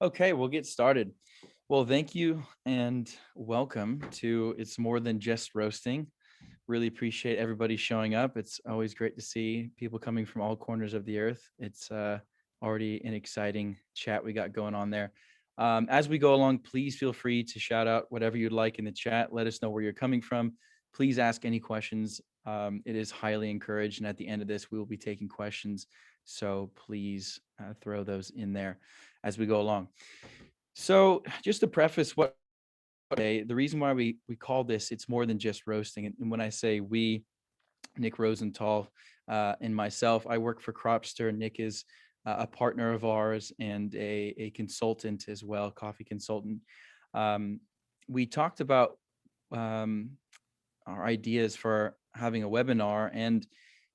Okay, we'll get started. Well, thank you and welcome to It's More Than Just Roasting. Really appreciate everybody showing up. It's always great to see people coming from all corners of the earth. It's already an exciting chat we got going on there. As we go along, please feel free to shout out whatever you'd like in the chat. Let us know where you're coming from. Please ask any questions. It is highly encouraged. And at the end of this, we will be taking questions. So please throw those in there as we go along. So just to preface what the reason why we call this It's More Than Just Roasting. And when I say we, Nick Rozental and myself, I work for Cropster. Nick is a partner of ours and a consultant as well, coffee consultant. Um, we talked about um, our ideas for having a webinar, and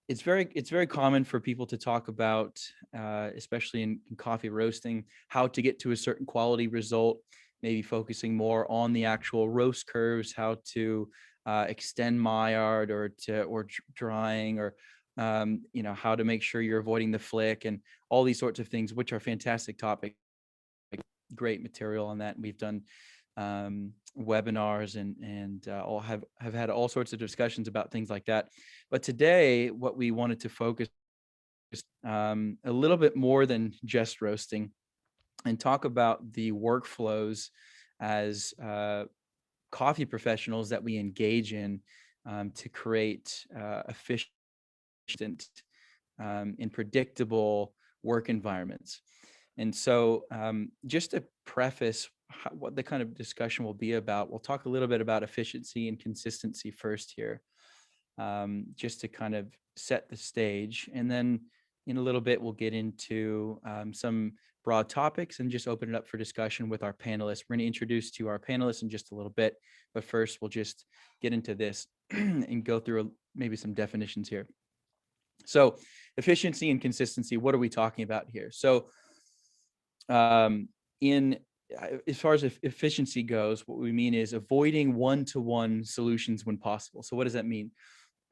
it's very common for people to talk about, especially in coffee roasting, how to get to a certain quality result, maybe focusing more on the actual roast curves, how to extend Maillard or drying, or how to make sure you're avoiding the flick and all these sorts of things, which are fantastic topics. Great material on that. We've done webinars and all have had all sorts of discussions about things like that. But today, what we wanted to focus a little bit more than just roasting and talk about the workflows as coffee professionals that we engage in to create efficient and predictable work environments. And so, just to preface what the kind of discussion will be about, we'll talk a little bit about efficiency and consistency first here, just to kind of set the stage. And then in a little bit, we'll get into some broad topics and just open it up for discussion with our panelists. We're going to introduce to our panelists in just a little bit, but first we'll just get into this and go through maybe some definitions here. So efficiency and consistency, what are we talking about here? So in as far as efficiency goes, what we mean is avoiding one-to-one solutions when possible. So what does that mean?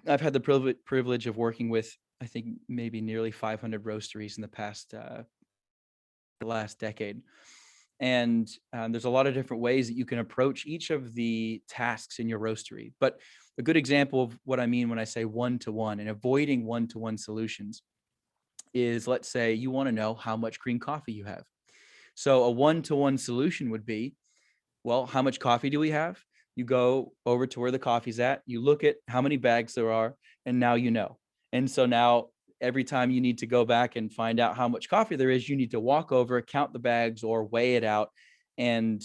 I've had the privilege of working with, I think, maybe nearly 500 roasteries in the last decade. And there's a lot of different ways that you can approach each of the tasks in your roastery. But a good example of what I mean when I say one-to-one and avoiding one-to-one solutions is, let's say you want to know how much green coffee you have. So a one-to-one solution would be, well, how much coffee do we have? You go over to where the coffee's at, you look at how many bags there are, and now you know. And so now every time you need to go back and find out how much coffee there is, you need to walk over, count the bags or weigh it out. And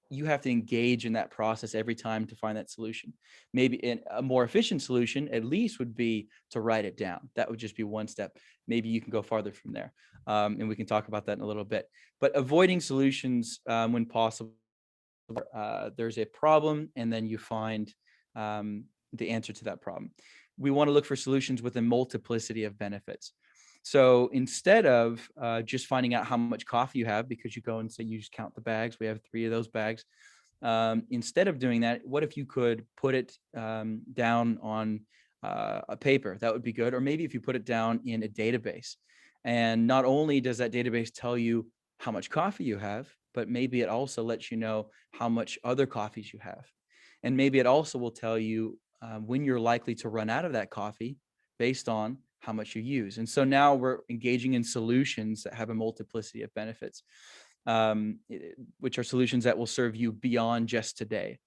you have to engage in that process every time to find that solution. Maybe a more efficient solution, at least, would be to write it down. That would just be one step. Maybe you can go farther from there. And we can talk about that in a little bit. But avoiding solutions when possible, there's a problem, and then you find the answer to that problem. We want to look for solutions with a multiplicity of benefits. So instead of just finding out how much coffee you have, because you go and say you just count the bags, we have 3 of those bags. Instead of doing that, what if you could put it down on a paper? That would be good. Or maybe if you put it down in a database. And not only does that database tell you how much coffee you have, but maybe it also lets you know how much other coffees you have. And maybe it also will tell you when you're likely to run out of that coffee based on how much you use. And so now we're engaging in solutions that have a multiplicity of benefits, which are solutions that will serve you beyond just today.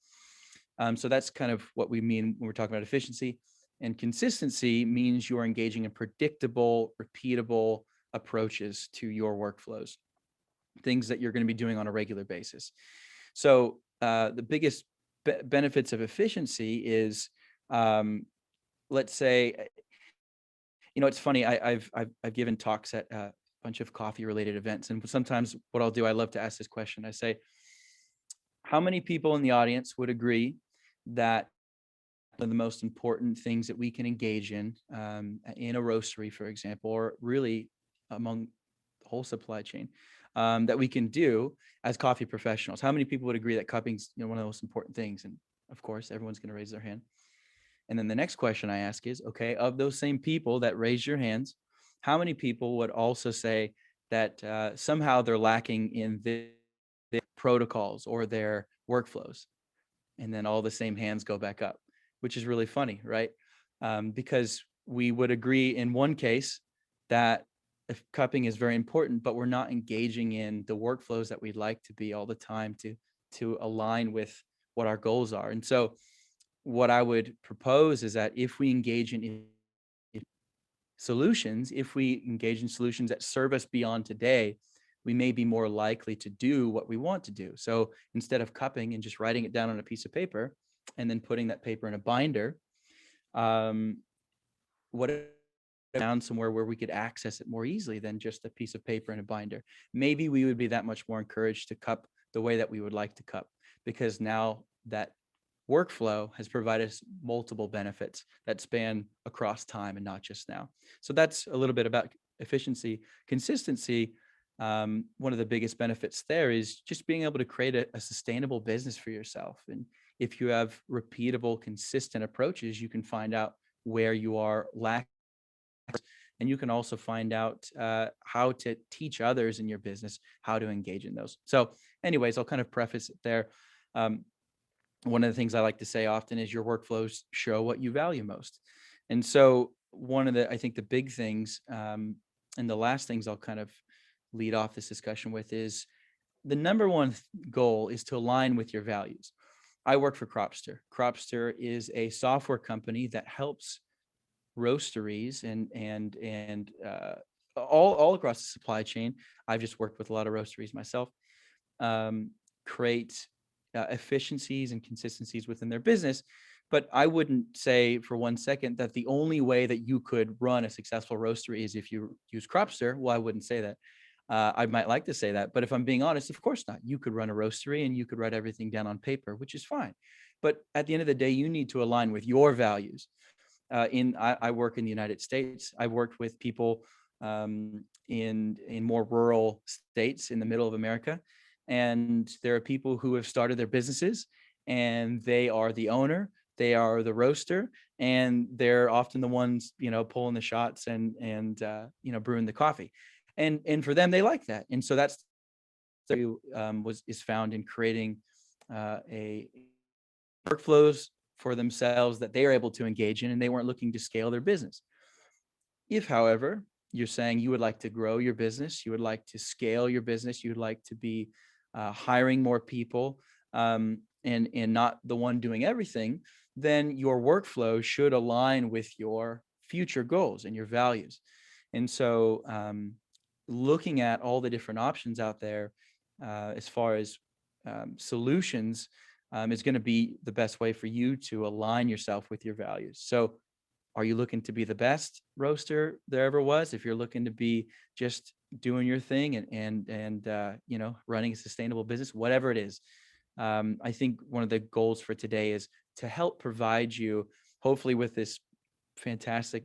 So that's kind of what we mean when we're talking about efficiency. And consistency means you're engaging in predictable, repeatable approaches to your workflows, things that you're going to be doing on a regular basis. So the biggest benefits of efficiency is, let's say, it's funny. I've given talks at a bunch of coffee related events, and sometimes what I'll do, I love to ask this question. I say, how many people in the audience would agree that one of the most important things that we can engage in a roastery, for example, or really among the whole supply chain, that we can do as coffee professionals? How many people would agree that cupping's one of the most important things? And of course, everyone's going to raise their hand. And then the next question I ask is, okay, of those same people that raise your hands, how many people would also say that somehow they're lacking in their protocols or their workflows. And then all the same hands go back up, which is really funny, right? Because we would agree in one case that if cupping is very important, but we're not engaging in the workflows that we'd like to be all the time to align with what our goals are. And so what I would propose is that if we engage in solutions, if we engage in solutions that serve us beyond today, we may be more likely to do what we want to do. So instead of cupping and just writing it down on a piece of paper and then putting that paper in a binder, what down somewhere where we could access it more easily than just a piece of paper and a binder. Maybe we would be that much more encouraged to cup the way that we would like to cup, because now that workflow has provided us multiple benefits that span across time and not just now. So that's a little bit about efficiency. Consistency, one of the biggest benefits there is just being able to create a sustainable business for yourself. And if you have repeatable, consistent approaches, you can find out where you are lacking, and you can also find out how to teach others in your business how to engage in those. So anyways, I'll kind of preface it there. One of the things I like to say often is your workflows show what you value most. And so one of the, I think the big things, and the last things I'll kind of lead off this discussion with is the number one goal is to align with your values. I work for Cropster. Cropster is a software company that helps roasteries and all across the supply chain. I've just worked with a lot of roasteries myself. Create efficiencies and consistencies within their business. But I wouldn't say for one second that the only way that you could run a successful roastery is if you use Cropster. Well, I wouldn't say that. I might like to say that, but if I'm being honest, of course not. You could run a roastery and you could write everything down on paper, which is fine. But at the end of the day, you need to align with your values. I work in the United States. I've worked with people in more rural states in the middle of America, and there are people who have started their businesses, and they are the owner, they are the roaster, and they're often the ones pulling the shots and brewing the coffee, and for them they like that, and so that's is found in creating a workflows for themselves that they are able to engage in, and they weren't looking to scale their business. If, however, you're saying you would like to grow your business, you would like to scale your business, you would like to be hiring more people, and not the one doing everything, then your workflow should align with your future goals and your values. And so looking at all the different options out there as far as solutions is going to be the best way for you to align yourself with your values. So are you looking to be the best roaster there ever was? If you're looking to be just doing your thing and running a sustainable business, whatever it is, I think one of the goals for today is to help provide you, hopefully with this fantastic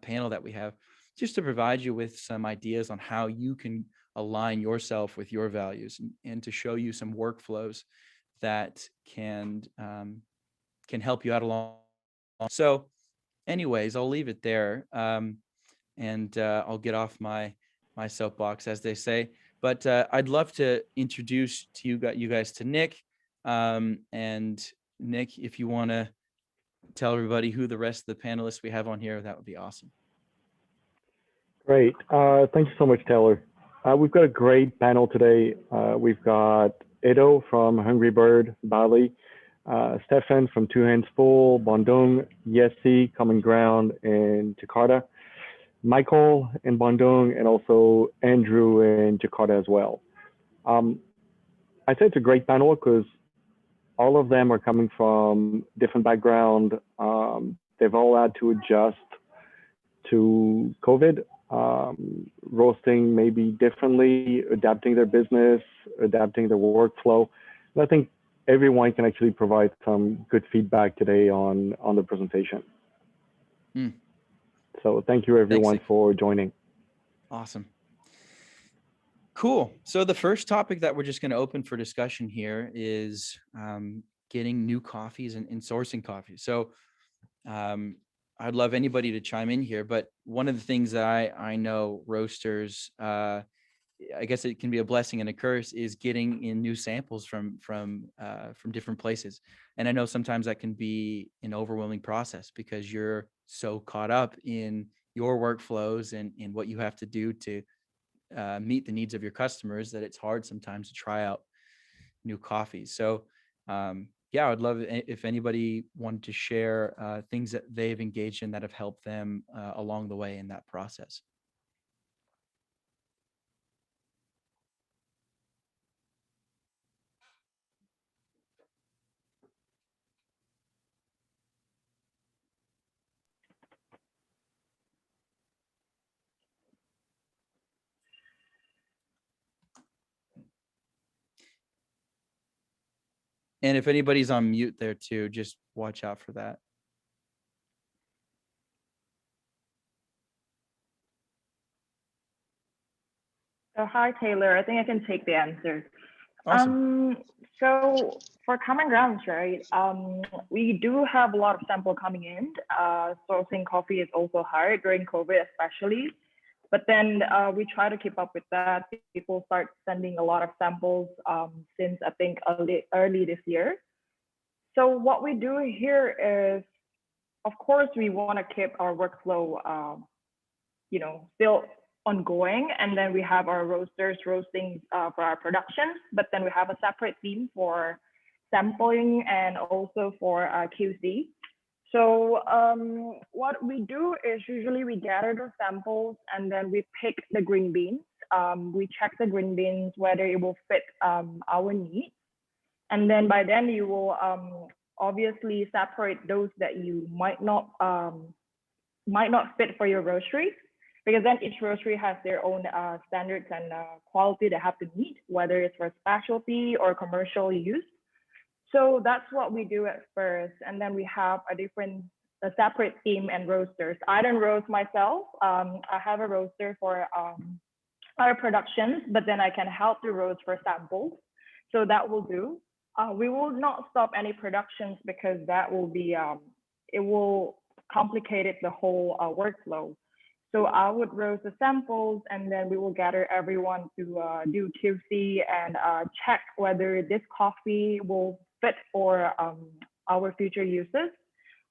panel that we have, just to provide you with some ideas on how you can align yourself with your values, and to show you some workflows that can help you out along. So anyways, I'll leave it there, and I'll get off my soapbox, as they say. But I'd love to introduce to you guys to Nick. And Nick, if you want to tell everybody who the rest of the panelists we have on here, that would be awesome. Great. Thank you so much, Taylor. We've got a great panel today. We've got Edo from Hungry Bird, Bali, Stefan from Two Hands Full, Bandung, Yesi, Common Ground in Jakarta, Michael in Bandung, and also Andrew in Jakarta as well. I say it's a great panel because all of them are coming from different background. They've all had to adjust to COVID, roasting maybe differently, adapting their business, adapting their workflow. And I think everyone can actually provide some good feedback today on the presentation. So thank you everyone for joining. Awesome. Cool. So the first topic that we're just going to open for discussion here is getting new coffees and sourcing coffee. So I'd love anybody to chime in here, but one of the things that I know roasters I guess it can be a blessing and a curse, is getting in new samples from different places. And I know sometimes that can be an overwhelming process because you're so caught up in your workflows and in what you have to do to meet the needs of your customers that it's hard sometimes to try out new coffees. So yeah, I would love if anybody wanted to share things that they've engaged in that have helped them along the way in that process. And if anybody's on mute there too, just watch out for that. So hi, Taylor. I think I can take the answer. Awesome. So for common grounds, right? We do have a lot of sample coming in. Sourcing coffee is also hard during COVID, especially. But then we try to keep up with that. People start sending a lot of samples since I think early this year. So what we do here is, of course, we want to keep our workflow, still ongoing. And then we have our roasters roasting for our productions, but then we have a separate team for sampling and also for QC. So what we do is usually we gather the samples and then we pick the green beans. We check the green beans whether it will fit our needs. And then by then you will obviously separate those that you might not fit for your roastery, because then each roastery has their own standards and quality they have to meet, whether it's for specialty or commercial use. So that's what we do at first. And then we have a separate team and roasters. I don't roast myself. I have a roaster for our productions, but then I can help to roast for samples. So that will do. We will not stop any productions because that will be, it will complicate it, the whole workflow. So I would roast the samples and then we will gather everyone to do QC and check whether this coffee will fit for our future uses,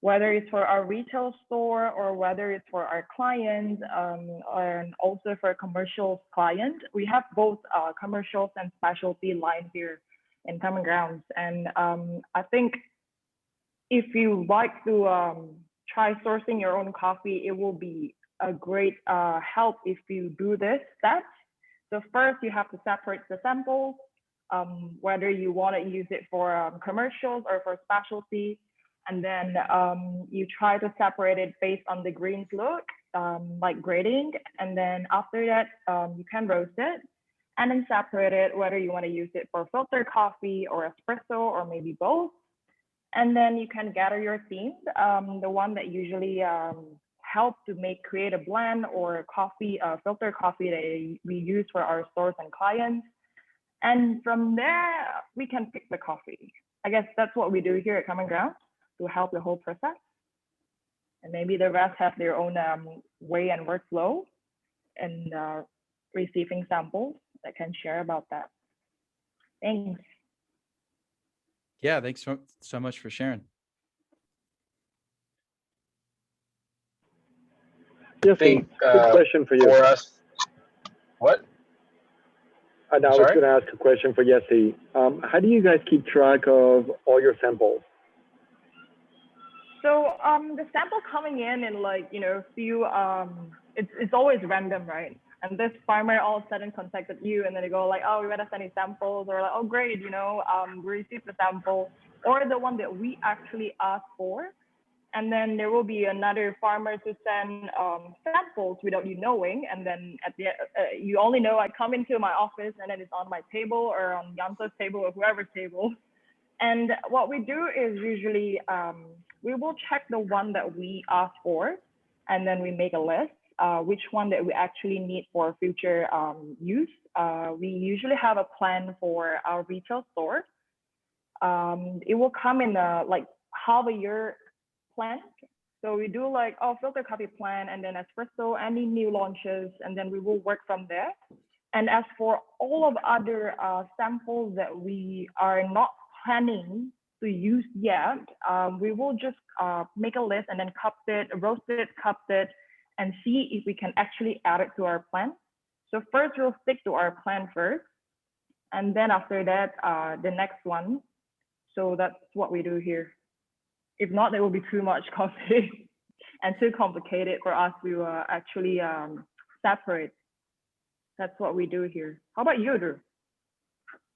whether it's for our retail store or whether it's for our clients and also for commercial clients. We have both commercials and specialty lines here in Common Grounds. And I think if you like to try sourcing your own coffee, it will be a great help if you do this step. So first you have to separate the samples, whether you want to use it for commercials or for specialty. And then you try to separate it based on the greens look, like grading. And then after that, you can roast it and then separate it, whether you want to use it for filter coffee or espresso or maybe both. And then you can gather your themes, the one that usually help to create a blend or coffee, filter coffee that we use for our stores and clients. And from there, we can pick the coffee. I guess that's what we do here at Common Ground to help the whole process. And maybe the rest have their own way and workflow and receiving samples that can share about that. Thanks. Yeah, thanks so much for sharing. Yes, quick question for you. For us, what? I was going to ask a question for Yessi. How do you guys keep track of all your samples? So the sample coming in like, few, it's always random, right? And this farmer all of a sudden contacted you and then they go like, oh, we gotta send you samples, or like, oh, great, we received the sample, or the one that we actually asked for. And then there will be another farmer to send samples without you knowing. And then at the you only know I come into my office and then it's on my table or on Yanto's table or whoever's table. And what we do is usually we will check the one that we asked for, and then we make a list, which one that we actually need for future use. We usually have a plan for our retail store. It will come in like half a year plan. So we do like, filter coffee plan and then espresso, any new launches, and then we will work from there. And as for all of other samples that we are not planning to use yet, we will just make a list and then roast it, cupped it, and see if we can actually add it to our plan. So first we'll stick to our plan first, and then after that, the next one. So that's what we do here. If not, it will be too much coffee and too complicated for us to actually separate. That's what we do here. How about you, Drew?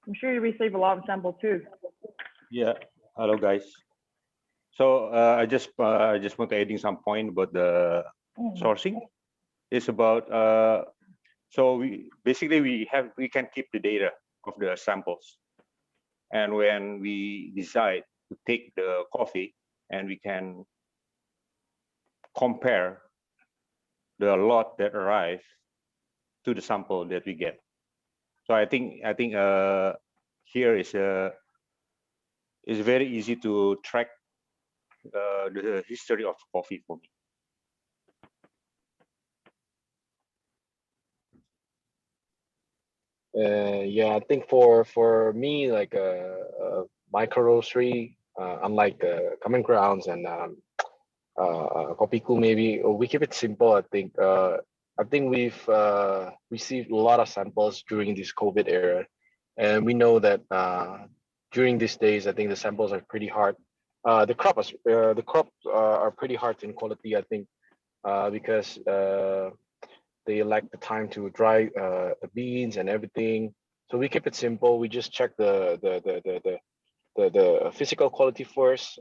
I'm sure you receive a lot of samples too. Yeah. Hello, guys. So I just want to adding some point about the sourcing. It's about so we can keep the data of the samples, and when we decide to take the coffee, and we can compare the lot that arrive to the sample that we get. So I think here is very easy to track the history of coffee for me. Yeah, I think for me, like a micro roastery, unlike common grounds and Kopiku, maybe we keep it simple. I think we've received a lot of samples during this COVID era, and we know that during these days, I think the samples are pretty hard. The crops are pretty hard in quality, I think, because they lack the time to dry the beans and everything. So we keep it simple. We just check the physical quality first,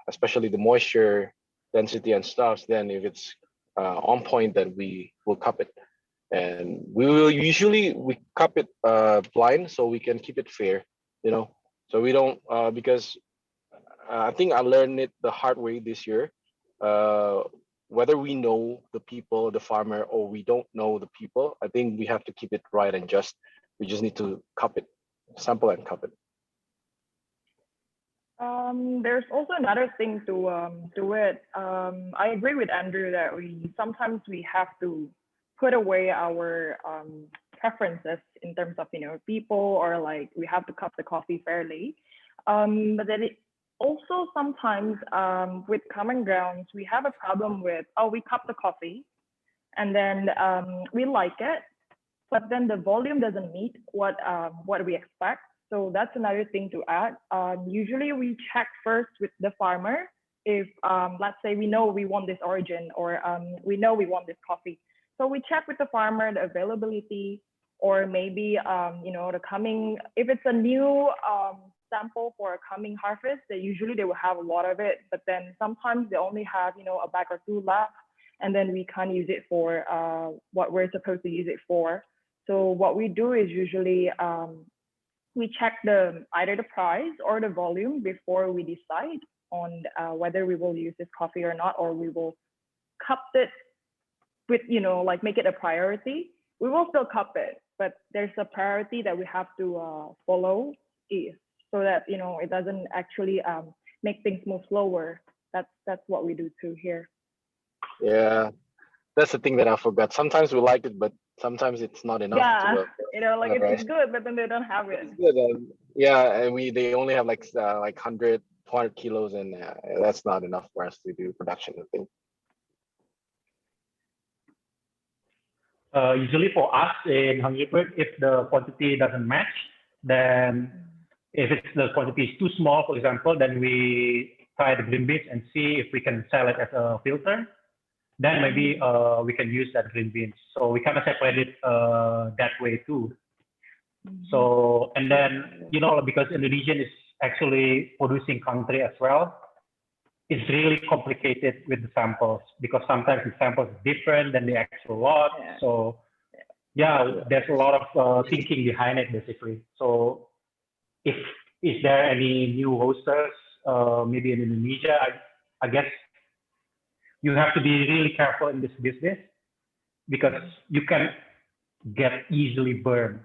especially the moisture density and stuff. Then if it's on point, then we will cup it, and we cup it blind so we can keep it fair, you know. So we don't because I think I learned it the hard way this year. Whether we know the people, the farmer, or we don't know the people, I think we have to keep it right and just. We just need to cup it, sample and cup it. There's also another thing to it. I agree with Andrew that sometimes we have to put away our preferences in terms of people, or like we have to cup the coffee fairly. But then also sometimes with common grounds we have a problem with we cup the coffee and then we like it, but then the volume doesn't meet what we expect. So that's another thing to add. Usually we check first with the farmer if, let's say we know we want this origin, or we know we want this coffee. So we check with the farmer the availability, or maybe, if it's a new sample for a coming harvest, usually they will have a lot of it, but then sometimes they only have, a bag or two left, and then we can't use it for what we're supposed to use it for. So what we do is usually, we check either the price or the volume before we decide on whether we will use this coffee or not, or we will cup it with, make it a priority. We will still cup it, but there's a priority that we have to follow so that, it doesn't actually make things move slower. That's what we do too here. Yeah, that's the thing that I forgot. Sometimes we like it, but sometimes it's not enough. Yeah, it's right? good, but then they don't have it. It's good. Yeah, and they only have like 100, 200 kilos, and that's not enough for us to do production, I think. Usually for us in Hungry Bird, if the quantity doesn't match, then if the quantity is too small, for example, then we try the green beans and see if we can sell it as a filter. Then maybe we can use that green beans. So we kind of separate it that way too. So, and then, because Indonesian is actually producing country as well, it's really complicated with the samples, because sometimes the samples are different than the actual lot. So yeah, there's a lot of thinking behind it basically. So is there any new roasters maybe in Indonesia? I guess you have to be really careful in this business, because you can get easily burned,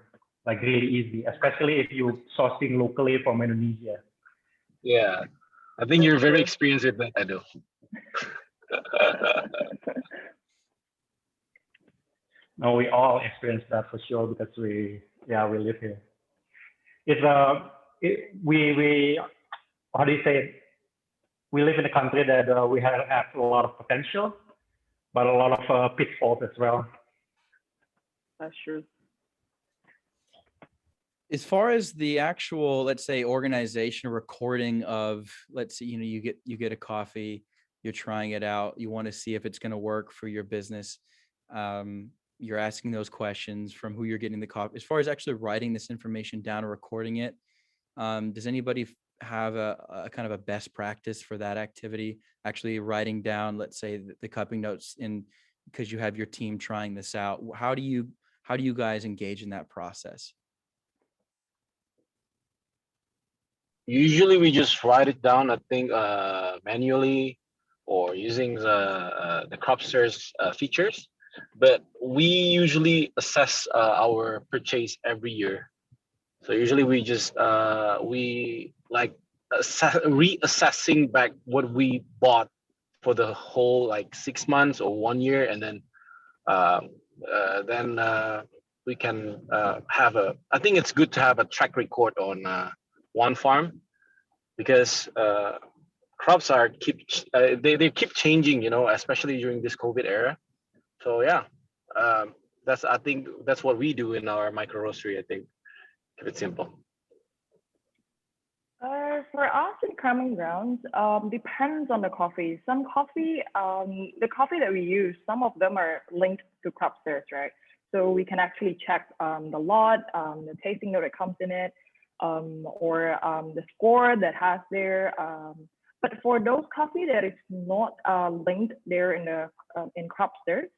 like really easy, especially if you're sourcing locally from Indonesia. Yeah, I think you're very experienced with that, Edo. No, we all experience that for sure because we live here. It's we how do you say it? We live in a country that we have a lot of potential, but a lot of pitfalls as well. That's true. As far as the actual, let's say, organization or recording of, let's say, you get a coffee, you're trying it out, you want to see if it's going to work for your business. You're asking those questions from who you're getting the coffee. As far as actually writing this information down or recording it, does anybody have a kind of a best practice for that activity? Actually writing down, let's say, the cupping notes because you have your team trying this out. How do you guys engage in that process? Usually we just write it down, I think, manually or using the Cropster's features. But we usually assess our purchase every year. So usually we just we like reassessing back what we bought for the whole like 6 months or 1 year, and then we can have a. I think it's good to have a track record on one farm because crops are they keep changing, especially during this COVID era. So yeah, I think that's what we do in our micro roastery. I think keep it simple. For us in Common Grounds, depends on the coffee. Some coffee, the coffee that we use, some of them are linked to Cropsters, right? So we can actually check the lot, the tasting note that comes in it, or the score that has there. But for those coffee that is not linked there in Cropsters,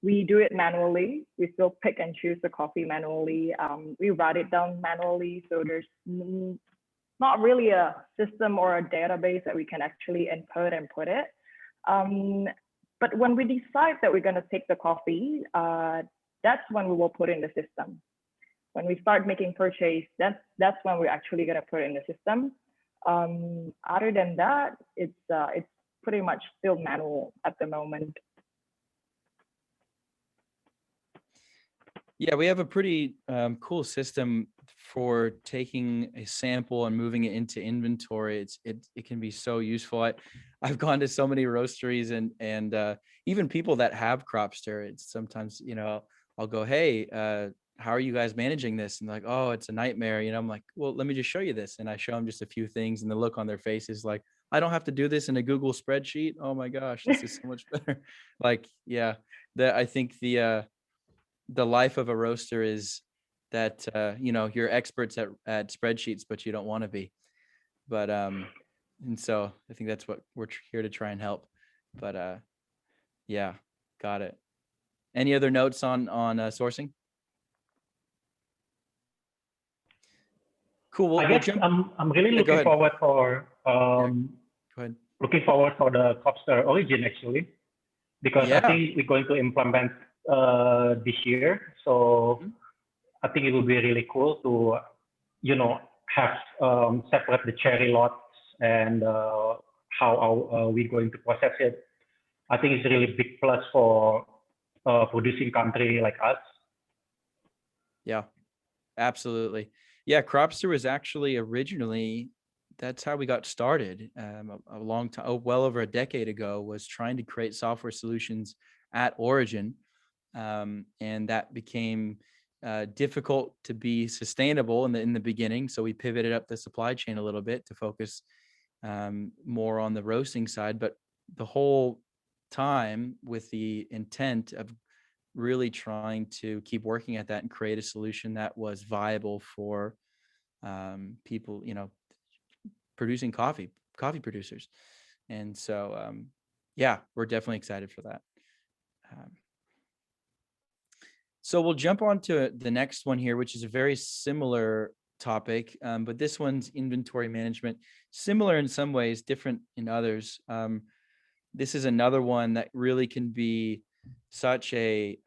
we do it manually. We still pick and choose the coffee manually. We write it down manually, so there's not really a system or a database that we can actually input and put it. But when we decide that we're going to take the coffee, that's when we will put in the system. When we start making purchase, that's when we're actually going to put it in the system. Other than that, it's pretty much still manual at the moment. Yeah, we have a pretty cool system for taking a sample and moving it into inventory. It can be so useful. I've gone to so many roasteries and even people that have Cropster. It's sometimes, I'll go, hey, how are you guys managing this? And they're like, oh, it's a nightmare. I'm like, well, let me just show you this. And I show them just a few things, and the look on their face is like, I don't have to do this in a Google spreadsheet. Oh my gosh, this is so much better. Like, yeah, I think the life of a roaster is that you're experts at spreadsheets, but you don't want to be. But and so I think that's what we're here to try and help. But yeah, got it. Any other notes on sourcing? Cool. I guess I'm really looking forward for Go ahead. Looking forward for the Cropster Origin actually, because I think we're going to implement this year. So I think it will be really cool to, have separate the cherry lots and how are we going to process it. I think it's a really big plus for producing country like us. Yeah, absolutely. Yeah, Cropster was actually originally, that's how we got started a long time, well over a decade ago, was trying to create software solutions at Origin. And that became difficult to be sustainable in the beginning. So we pivoted up the supply chain a little bit to focus more on the roasting side. But the whole time with the intent of really trying to keep working at that and create a solution that was viable for people, producing coffee producers. And so, yeah, we're definitely excited for that. So we'll jump on to the next one here, which is a very similar topic, but this one's inventory management, similar in some ways, different in others. This is another one that really can be such a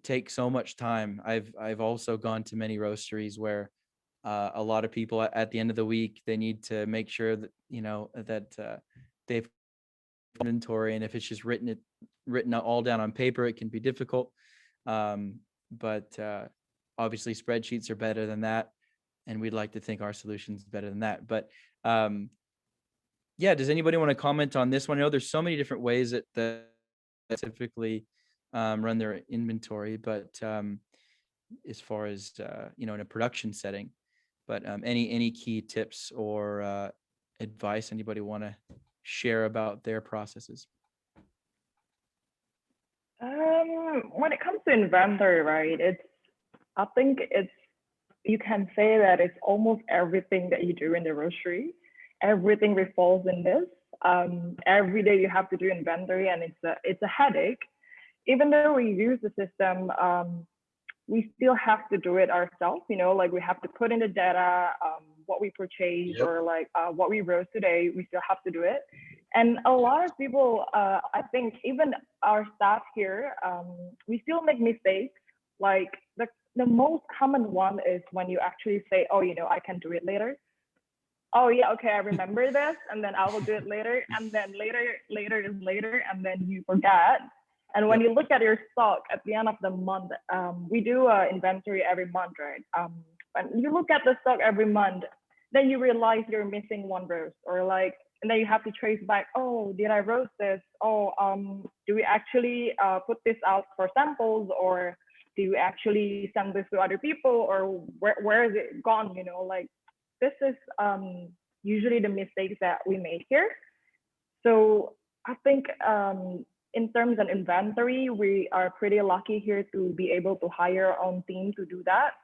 take so much time. I've also gone to many roasteries where a lot of people at the end of the week, they need to make sure that that they've inventory, and if it's just written all down on paper, it can be difficult. But obviously spreadsheets are better than that, and we'd like to think our solution's better than that. But yeah, does anybody want to comment on this one? I know there's so many different ways that typically run their inventory, but as far as in a production setting, but any key tips or advice anybody want to share about their processes? When it comes to inventory, right, I think you can say that it's almost everything that you do in the roastery. Everything revolves in this. Every day you have to do inventory, and it's a headache. Even though we use the system, we still have to do it ourselves. Like we have to put in the data, what we purchase, or like what we roast today. We still have to do it. And a lot of people, I think even our staff here, we still make mistakes. Like the most common one is when you actually say, oh, I can do it later. Oh yeah, okay, I remember this, and then I will do it later, and then later is later, and then you forget. And when you look at your stock at the end of the month, we do inventory every month, right? When you look at the stock every month, then you realize you're missing one roast, or like, and then you have to trace back. Oh, did I roast this? Oh, do we actually put this out for samples, or do you actually send this to other people, or where is it gone? Like this is usually the mistakes that we make here. So I think in terms of inventory, we are pretty lucky here to be able to hire our own team to do that.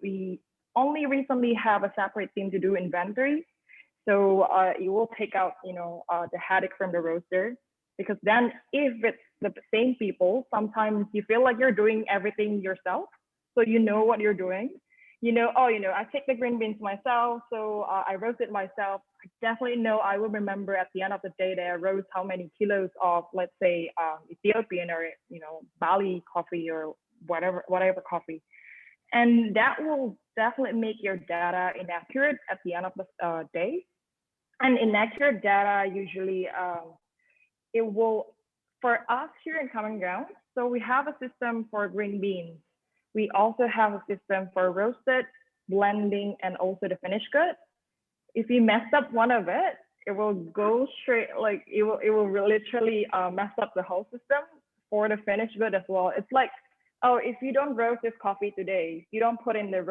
We only recently have a separate team to do inventory. So it will take out, the headache from the roaster, because then if it's the same people, sometimes you feel like you're doing everything yourself. So you know what you're doing. I take the green beans myself, so I roast it myself. I definitely know I will remember at the end of the day that I roast how many kilos of, let's say, Ethiopian or Bali coffee or whatever coffee, and that will definitely make your data inaccurate at the end of the day. And inaccurate data usually it will, for us here in Common Ground. So we have a system for green beans. We also have a system for roasted, blending, and also the finished good. If you mess up one of it, it will go straight, like it will literally mess up the whole system for the finished good as well. It's like, oh, if you don't roast this coffee today, you don't put in the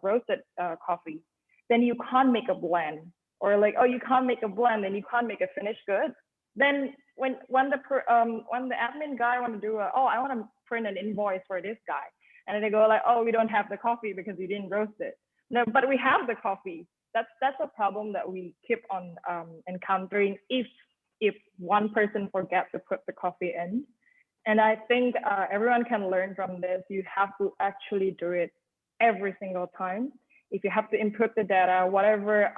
roasted coffee, then you can't make a blend. Or like, oh, you can't make a blend, and you can't make a finished good. Then when the admin guy want to do I want to print an invoice for this guy, and then they go like, oh, we don't have the coffee because you didn't roast it. No, but we have the coffee. That's a problem that we keep on encountering if one person forgets to put the coffee in. And I think everyone can learn from this. You have to actually do it every single time. If you have to input the data, whatever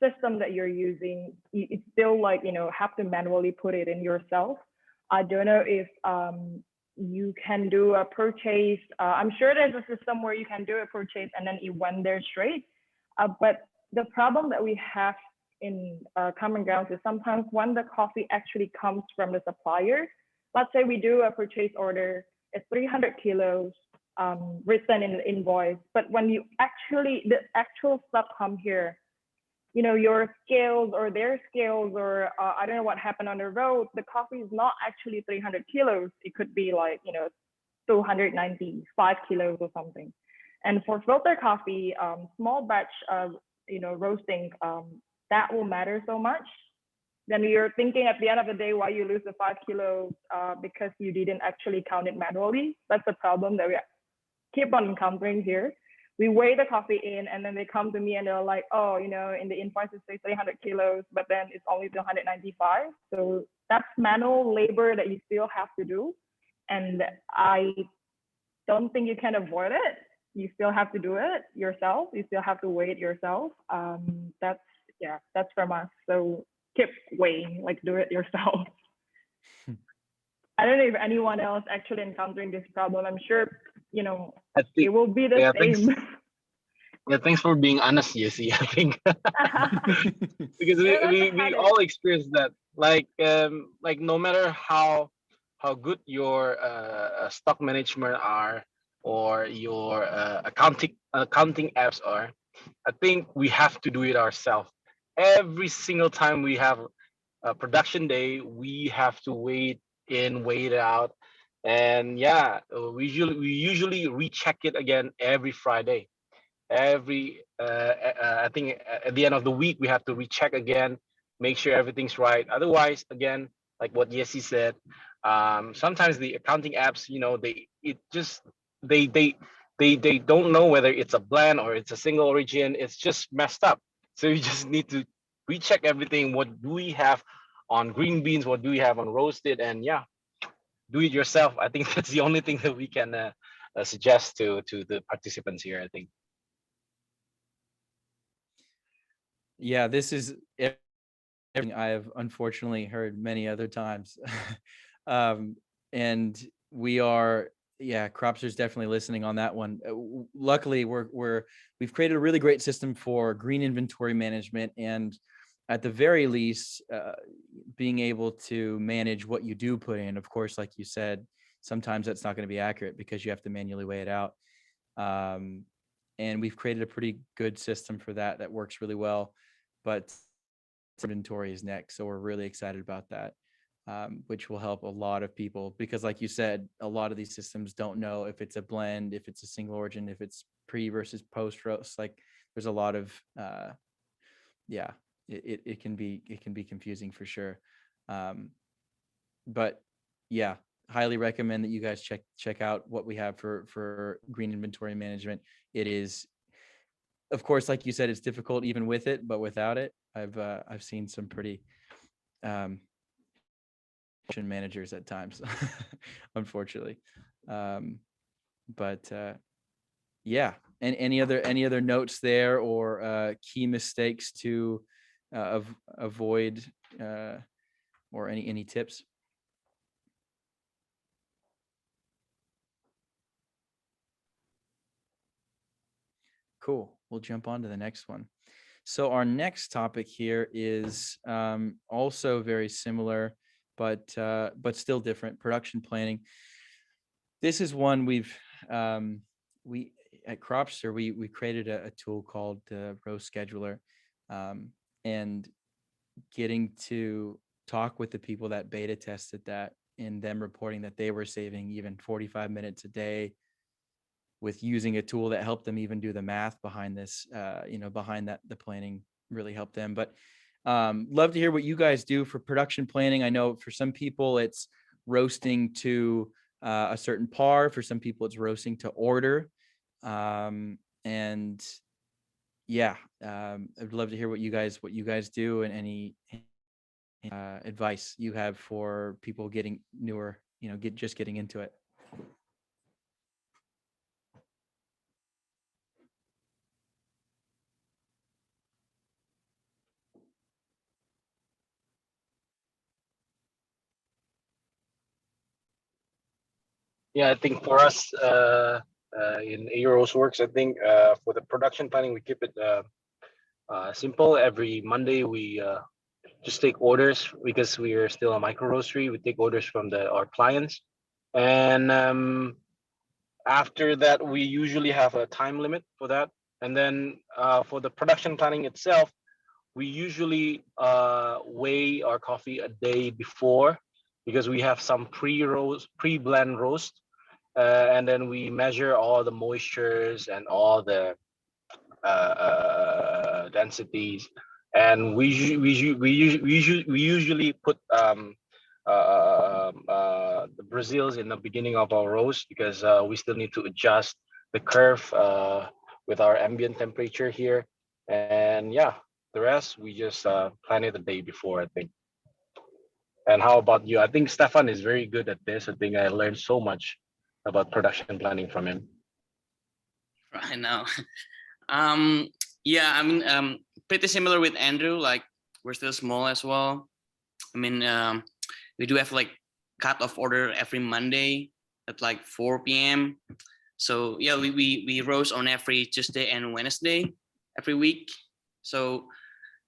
system that you're using, it's still like, have to manually put it in yourself. I don't know if you can do a purchase. I'm sure there's a system where you can do a purchase and then it went there straight. But the problem that we have in Common Grounds is sometimes when the coffee actually comes from the supplier, let's say we do a purchase order, it's 300 kilos written in the invoice, but when the actual stuff come here, your scales or their scales, or I don't know what happened on the road, the coffee is not actually 300 kilos. It could be like, 295 kilos or something. And for filter coffee, small batch, roasting, that will matter so much. Then you're thinking at the end of the day why you lose the 5 kilos because you didn't actually count it manually. That's the problem that we keep on encountering here. We weigh the coffee in, and then they come to me and they're like, oh, in the invoice it says 300 kilos, but then it's only 295. So that's manual labor that you still have to do. And I don't think you can avoid it. You still have to do it yourself. You still have to weigh it yourself. That's from us. So keep weighing, like do it yourself. I don't know if anyone else actually encountering this problem. I'm sure, it will be the same. Thanks for being honest, Yessie. I think because we all experience that. Like no matter how how good your stock management are, or your accounting apps are. I think we have to do it ourselves. Every single time we have a production day, we have to wait in, wait out, and yeah, we usually recheck it again every Friday. I think at the end of the week we have to recheck again, make sure everything's right. Otherwise, again, like what Yesi said, sometimes the accounting apps, they don't know whether it's a blend or it's a single origin. It's just messed up. So you just need to recheck everything. What do we have on green beans? What do we have on roasted? And yeah, do it yourself. I think that's the only thing that we can suggest to the participants here, I think. Yeah, this is everything I have unfortunately heard many other times. And we are, yeah, Cropster's definitely listening on that one. Luckily, we've created a really great system for green inventory management, and at the very least, being able to manage what you do put in. Of course, like you said, sometimes that's not going to be accurate because you have to manually weigh it out. And we've created a pretty good system for that that works really well. But inventory is next, so we're really excited about that, which will help a lot of people because, like you said, a lot of these systems don't know if it's a blend, if it's a single origin, if it's pre versus post roast. Like, there's a lot of yeah, it can be confusing for sure. But yeah, highly recommend that you guys check out what we have for green inventory management. It is, of course, like you said, it's difficult even with it, but without it, I've seen some pretty managers at times, unfortunately. But yeah, and any other notes there, or key mistakes to avoid, or any tips? Cool. We'll jump on to the next one. So our next topic here is also very similar, but still different. Production planning. This is one we at Cropster we created a tool called the Roast Scheduler, and getting to talk with the people that beta tested that, and them reporting that they were saving even 45 minutes a day with using a tool that helped them even do the math behind this, behind that, the planning really helped them. But love to hear what you guys do for production planning. I know for some people it's roasting to a certain par. For some people it's roasting to order. And yeah, I'd love to hear what you guys do, and any advice you have for people getting newer, just getting into it. Yeah, I think for us in Aeros Works, I think for the production planning, we keep it simple. Every Monday, we just take orders because we are still a micro roastery. We take orders from our clients, and after that, we usually have a time limit for that. And then for the production planning itself, we usually weigh our coffee a day before, because we have some pre-blend roast, and then we measure all the moistures and all the densities, and we usually put the Brazils in the beginning of our roast, because we still need to adjust the curve with our ambient temperature here. And yeah, the rest we just plan it the day before, I think. And how about you? I think Stefan is very good at this. I think I learned so much about production planning from him. Right now. Um, yeah, I mean, pretty similar with Andrew. Like, we're still small as well. I mean, we do have like cut-off order every Monday at like 4 p.m. So yeah, we roast on every Tuesday and Wednesday every week. So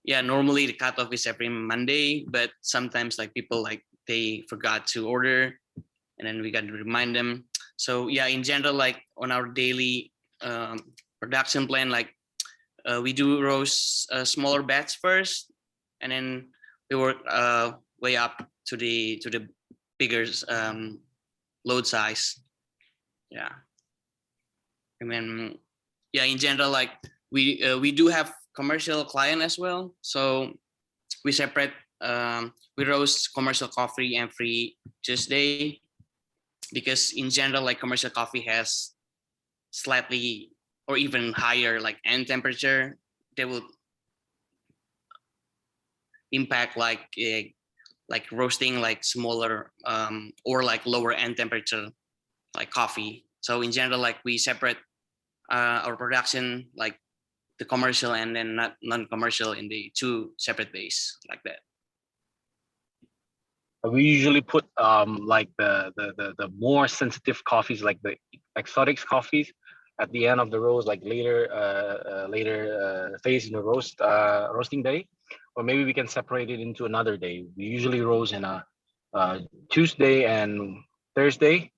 yeah, normally the cutoff is every Monday, but sometimes like people, like, they forgot to order and then we got to remind them. So yeah, in general, like on our daily production plan, like we do roast smaller batch first, and then we work way up to the bigger load size. Yeah, and then yeah, in general, like we do have commercial client as well, so we separate. We roast commercial coffee every Tuesday, because in general, like commercial coffee has slightly or even higher like end temperature. They will impact like roasting like smaller or like lower end temperature like coffee. So in general, like we separate our production, like the commercial and then not non-commercial, in the two separate bays like that. We usually put like the more sensitive coffees, like the exotics coffees, at the end of the roast, like later phase in the roasting day, or maybe we can separate it into another day. We usually roast in a Tuesday and Thursday,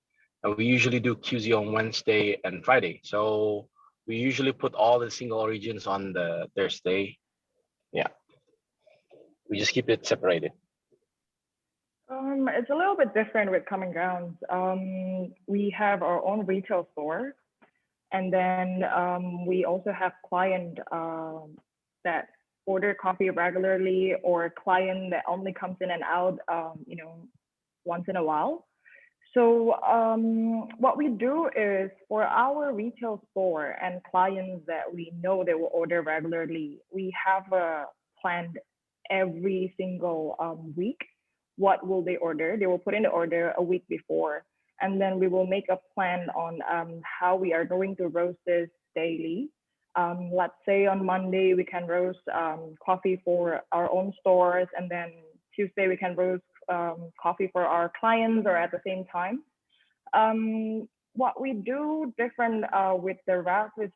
and we usually do QZ on Wednesday and Friday. So we usually put all the single origins on the Thursday. Yeah, we just keep it separated. It's a little bit different with Common Grounds. We have our own retail store, and then we also have client that order coffee regularly, or client that only comes in and out, once in a while. So what we do is, for our retail store and clients that we know they will order regularly, we have planned every single week what will they order. They will put in the order a week before, and then we will make a plan on how we are going to roast this daily. Let's say on Monday we can roast coffee for our own stores, and then Tuesday we can roast coffee for our clients, or at the same time. What we do different with the route is,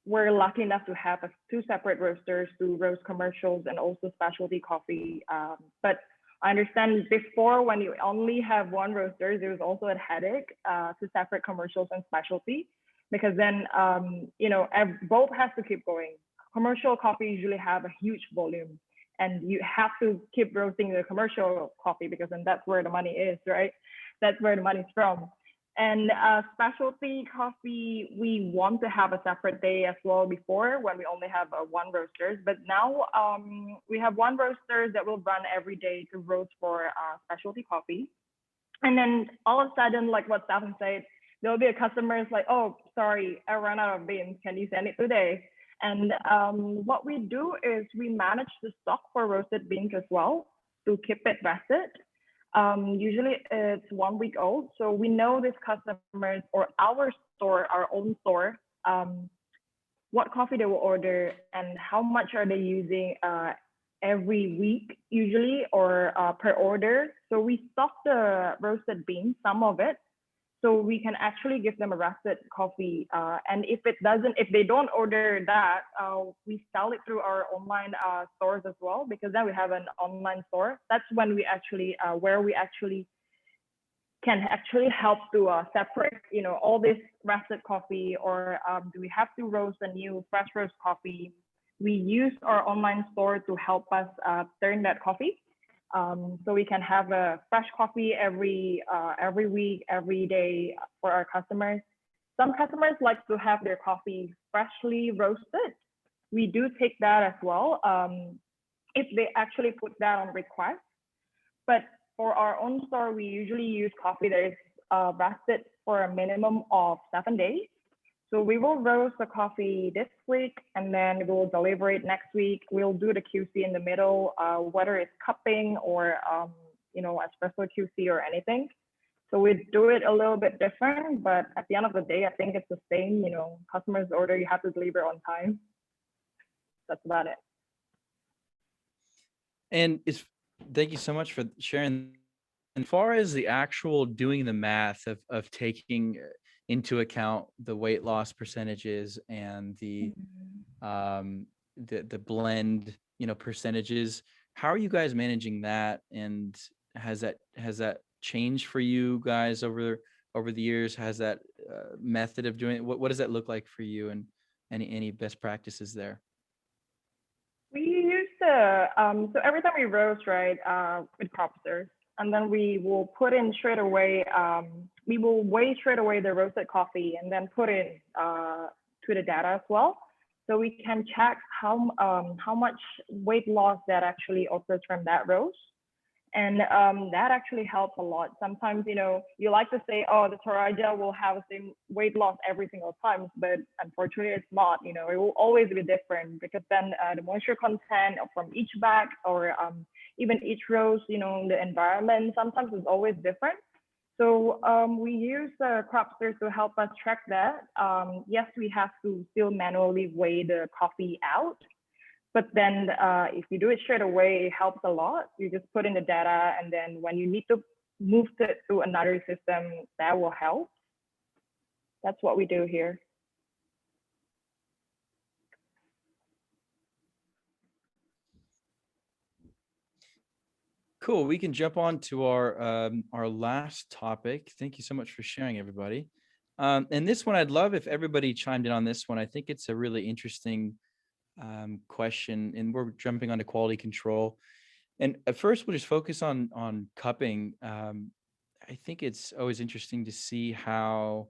we're lucky enough to have two separate roasters to roast commercials and also specialty coffee. But I understand before, when you only have one roaster, there was also a headache to separate commercials and specialty, because then both has to keep going. Commercial coffee usually have a huge volume, and you have to keep roasting the commercial coffee, because then that's where the money is, right? That's where the money's from. And specialty coffee, we want to have a separate day as well before, when we only have one roasters. But now we have one roaster that will run every day to roast for specialty coffee. And then all of a sudden, like what Stefan said, there'll be a customer is like, oh, sorry, I ran out of beans. Can you send it today? And what we do is we manage the stock for roasted beans as well to keep it rested. Usually it's 1 week old. So we know these customers, or our store, our own store, what coffee they will order and how much are they using every week usually, or per order. So we stock the roasted beans, some of it, so we can actually give them a roasted coffee. And if they don't order that, we sell it through our online stores as well, because then we have an online store. That's when we actually, where we actually can actually help to separate, all this roasted coffee, or do we have to roast a new fresh roast coffee? We use our online store to help us turn that coffee. So we can have a fresh coffee every week, every day for our customers. Some customers like to have their coffee freshly roasted. We do take that as well, if they actually put that on request. But for our own store, we usually use coffee that is roasted for a minimum of 7 days. So we will roast the coffee this week, and then we'll deliver it next week. We'll do the QC in the middle, whether it's cupping or espresso QC or anything. So we do it a little bit different, but at the end of the day, I think it's the same. Customers order, you have to deliver on time. That's about it. And thank you so much for sharing. As far as the actual doing the math of taking into account the weight loss percentages and the blend, percentages, how are you guys managing that? And has that changed for you guys over the years? Has that method of doing it? What does that look like for you, and any best practices there? We use the so every time we roast, right, with Cropster, and then we will put in straight away. We will weigh straight away the roasted coffee, and then put in to the data as well, so we can check how much weight loss that actually occurs from that roast. And that actually helps a lot. Sometimes, you like to say, oh, the Toraja will have the same weight loss every single time, but unfortunately it's not, it will always be different, because then the moisture content from each bag, or even each roast, the environment, sometimes it's always different. So we use Cropster to help us track that. Yes, we have to still manually weigh the coffee out, but then if you do it straight away, it helps a lot. You just put in the data, and then when you need to move it to another system, that will help. That's what we do here. Cool. We can jump on to our last topic. Thank you so much for sharing, everybody. And this one, I'd love if everybody chimed in on this one. I think it's a really interesting question, and we're jumping onto quality control. And at first, we'll just focus on cupping. I think it's always interesting to see how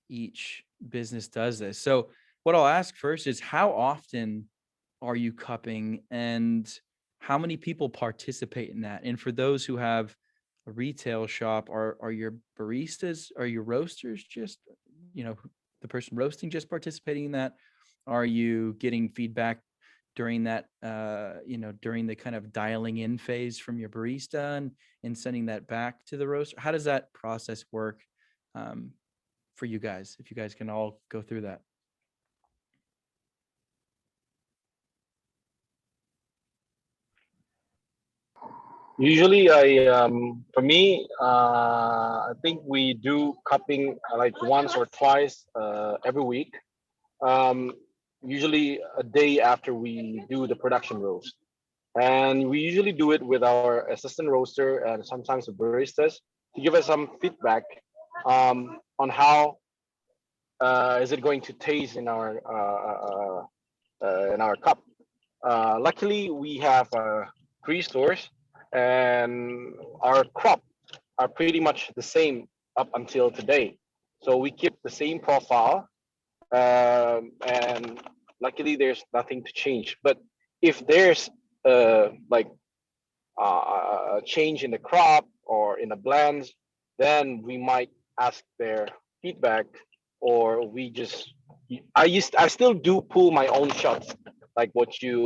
each business does this. So what I'll ask first is, how often are you cupping, and how many people participate in that? And for those who have a retail shop, are your baristas, are your roasters just, the person roasting just participating in that? Are you getting feedback during that, during the kind of dialing in phase from your barista, and sending that back to the roaster? How does that process work for you guys, if you guys can all go through that? Usually, for me, I think we do cupping like once or twice every week. Um, Usually a day after we do the production roast, and we usually do it with our assistant roaster and sometimes the baristas to give us some feedback on how is it going to taste in our cup. Luckily, we have 3 stores, and our crop are pretty much the same up until today. So we keep the same profile, and luckily there's nothing to change. But if there's like a change in the crop or in the blends, then we might ask their feedback, or I still do pull my own shots, like what you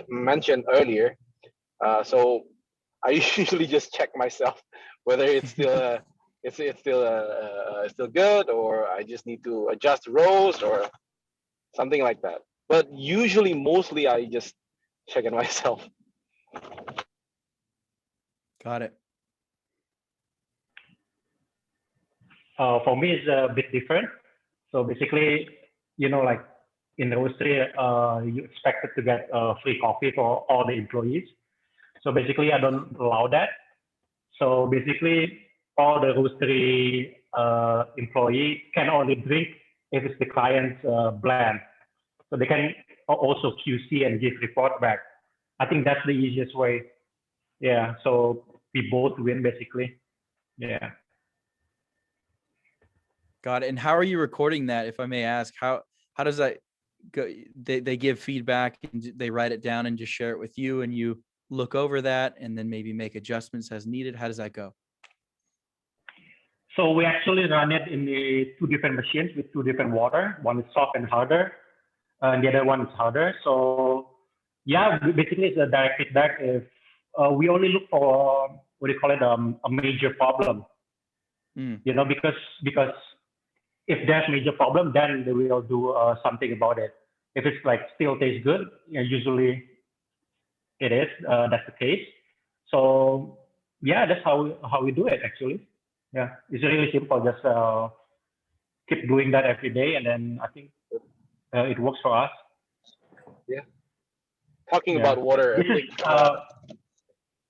mentioned earlier. So I usually just check myself whether it's still it's still good, or I just need to adjust the roast or something like that. But usually, mostly, I just check it myself. Got it. For me, it's a bit different. So basically, like in the roastery, you expected to get free coffee for all the employees. So basically, I don't allow that. So basically, all the roastery employee can only drink if it's the client's blend. So they can also QC and give report back. I think that's the easiest way. Yeah. So we both win basically. Yeah. Got it. And how are you recording that, if I may ask? How does that go? They give feedback and they write it down and just share it with you, and you look over that and then maybe make adjustments as needed. How does that go? So we actually run it in the 2 different machines with 2 different water. One is soft and harder, and the other one is harder. So yeah, basically it's a direct feedback. If we only look for what do you call it, a major problem, because if there's major problem, then they will do something about it. If it's like still tastes good, usually it is. That's the case. So yeah, that's how we do it actually. Yeah, it's really simple. Just keep doing that every day, and then I think it works for us. Yeah. Talking about water, This is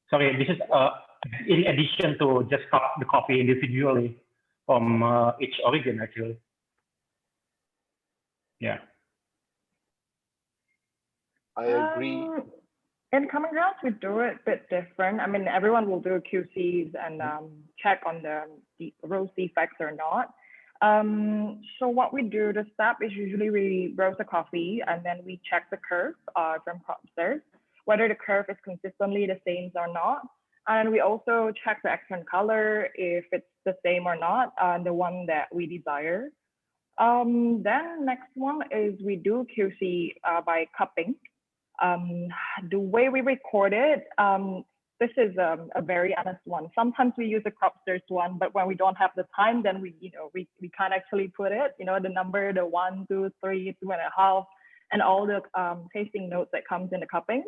sorry. This is in addition to just cup the coffee individually from each origin, actually. Yeah. I agree. In common grounds, we do it a bit different. I mean, everyone will do QCs and check on the roast defects or not. So what we do, the step is usually we roast the coffee and then we check the curve from Cropster, whether the curve is consistently the same or not. And we also check the external color, if it's the same or not, the one that we desire. Then next one is we do QC by cupping. The way we record it, this is a very honest one. Sometimes we use the Cropsters one, but when we don't have the time, then we can't actually put it, the number, the 1, 2, 3, 2.5, and all the tasting notes that comes in the cupping.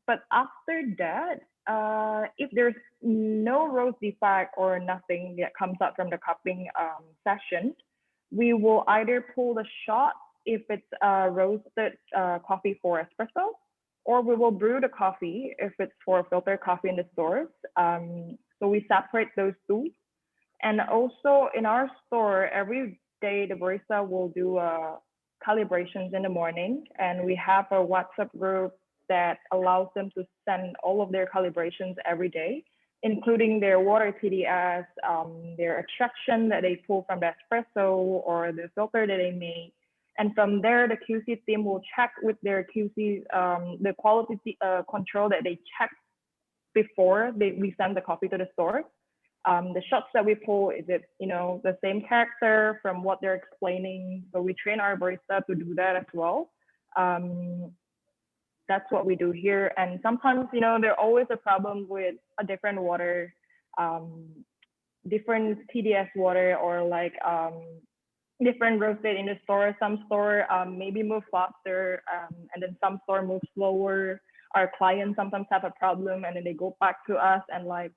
But after that, if there's no roast defect or nothing that comes out from the cupping session, we will either pull the shot if it's roasted coffee for espresso, or we will brew the coffee if it's for filter coffee in the stores. So we separate those two. And also in our store, every day the barista will do calibrations in the morning, and we have a WhatsApp group that allows them to send all of their calibrations every day, including their water TDS, their extraction that they pull from the espresso or the filter that they make. And from there, the QC team will check with their QC, the quality control that they check before we send the coffee to the store. The shots that we pull, is it the same character from what they're explaining? So we train our barista to do that as well. That's what we do here. And sometimes, there's always a problem with a different water, different TDS water, or like different roasted in the store. Some store maybe move faster, and then some store move slower. Our clients sometimes have a problem, and then they go back to us and like,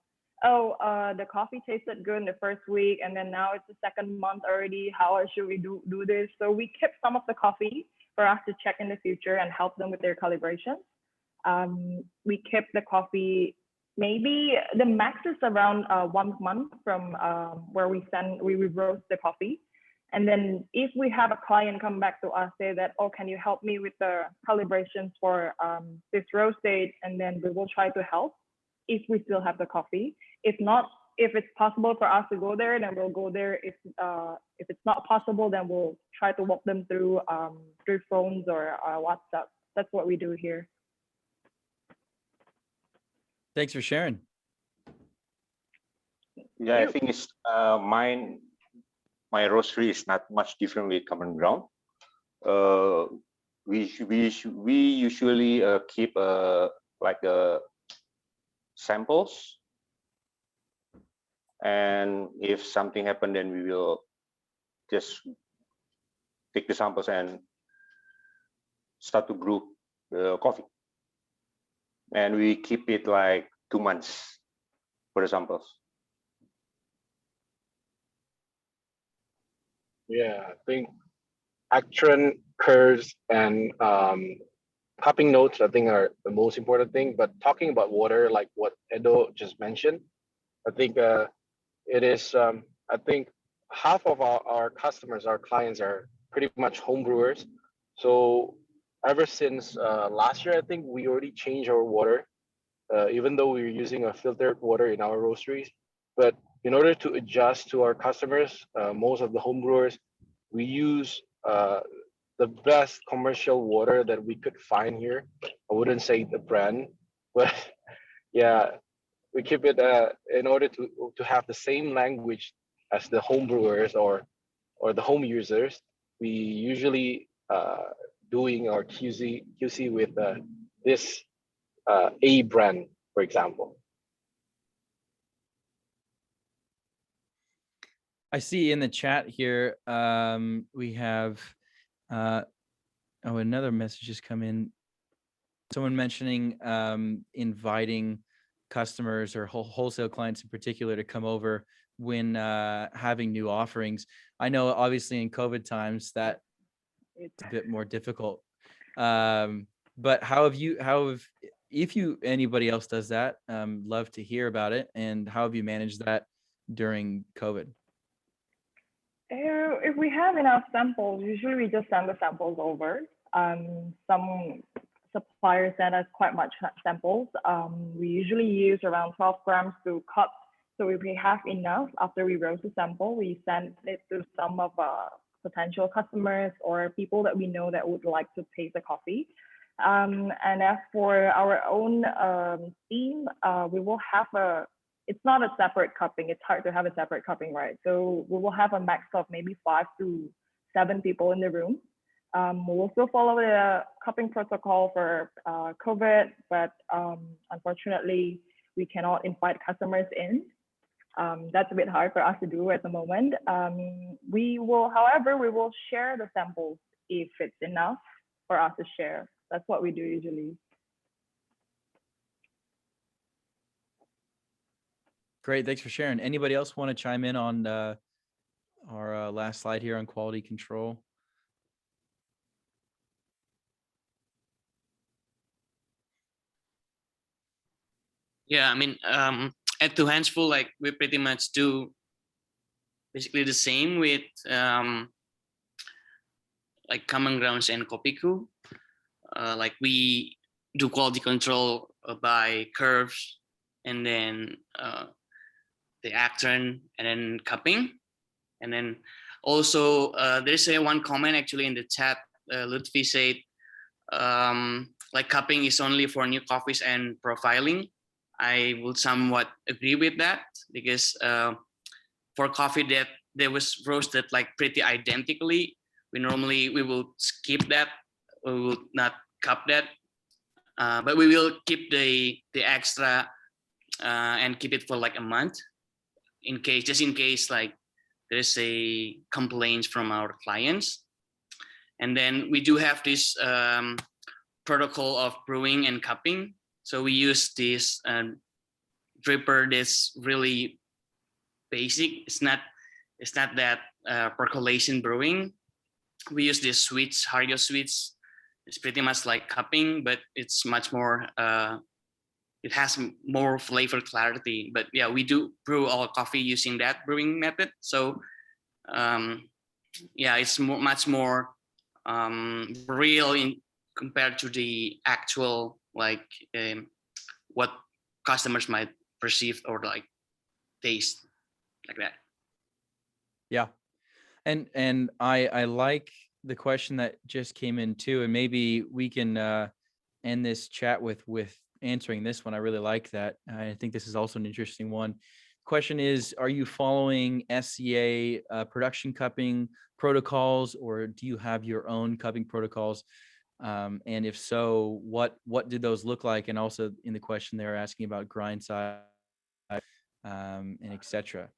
oh, the coffee tasted good in the first week, and then now it's the second month already. How should we do this? So we keep some of the coffee for us to check in the future and help them with their calibration. We keep the coffee, maybe the max is around 1 month from where we roast the coffee. And then if we have a client come back to us, say that, oh, can you help me with the calibrations for this roast date? And then we will try to help if we still have the coffee. If not, if it's possible for us to go there, then we'll go there. If it's not possible, then we'll try to walk them through phones or WhatsApp. That's what we do here. Thanks for sharing. Yeah, I think it's my roastery is not much different with common ground. We usually keep like samples, and if something happened, then we will just take the samples and start to brew the coffee. And we keep it like 2 months for the samples. Yeah, I think action curves and cupping notes, I think, are the most important thing. But talking about water, like what Edo just mentioned, I think it is. I think half of our customers, our clients, are pretty much home brewers. So ever since last year, I think we already changed our water, even though we're using a filtered water in our roasteries. But in order to adjust to our customers, most of the home brewers, we use the best commercial water that we could find here. I wouldn't say the brand, but yeah, we keep it in order to have the same language as the home brewers or the home users. We usually doing our QC with this A brand, for example. I see in the chat here, we have, another message has come in. Someone mentioning inviting customers or wholesale clients in particular to come over when having new offerings. I know obviously in COVID times that it's a bit more difficult. But how have if anybody else does that, love to hear about it. And how have you managed that during COVID? If we have enough samples, usually we just send the samples over. Some suppliers send us quite much samples. We usually use around 12 grams to cup. So if we have enough, after we roast the sample, we send it to some of potential customers or people that we know that would like to taste the coffee. And as for our own steam, we will have it's not a separate cupping. It's hard to have a separate cupping, right? So we will have a max of maybe 5 to 7 people in the room. We will still follow the cupping protocol for COVID, but unfortunately, we cannot invite customers in. That's a bit hard for us to do at the moment. However, we will share the samples if it's enough for us to share. That's what we do usually. Great, thanks for sharing. Anybody else want to chime in on our last slide here on quality control? Yeah, I mean, at Two Hands Full, like we pretty much do basically the same with like Common Grounds and Kopiku. Like we do quality control by curves and then the acturn and then cupping. And then also there's one comment actually in the chat. Lutfi said like cupping is only for new coffees and profiling. I would somewhat agree with that because for coffee that was roasted like pretty identically, we will skip that. We will not cup that, but we will keep the extra and keep it for like a month just in case like there's a complaints from our clients. And then we do have this protocol of brewing and cupping. So we use this dripper that's really basic. It's not that percolation brewing. We use this switch, Hario switch. It's pretty much like cupping, but it's much more. It has more flavor clarity. But yeah, we do brew all coffee using that brewing method. So yeah, it's much more real compared to the actual like what customers might perceive or like taste like that. Yeah, and I like the question that just came in too, and maybe we can end this chat with answering this one. I really like that. I think this is also an interesting one. Question is, are you following SCA production cupping protocols, or do you have your own cupping protocols? And if so, what did those look like? And also in the question they're asking about grind size and etc.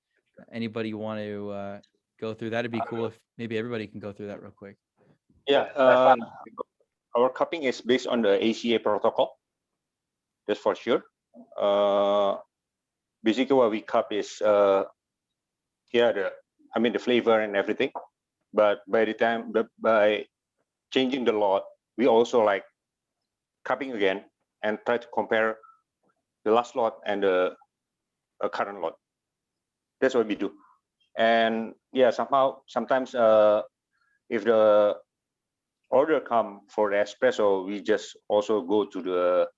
Anybody want to go through that? It'd be cool if maybe everybody can go through that real quick. Yeah, our cupping is based on the ACA protocol. That's for sure. Basically, what we cup is the flavor and everything. But by changing the lot, we also like cupping again and try to compare the last lot and the current lot. That's what we do. And yeah, sometimes if the order come for the espresso, we just also go to the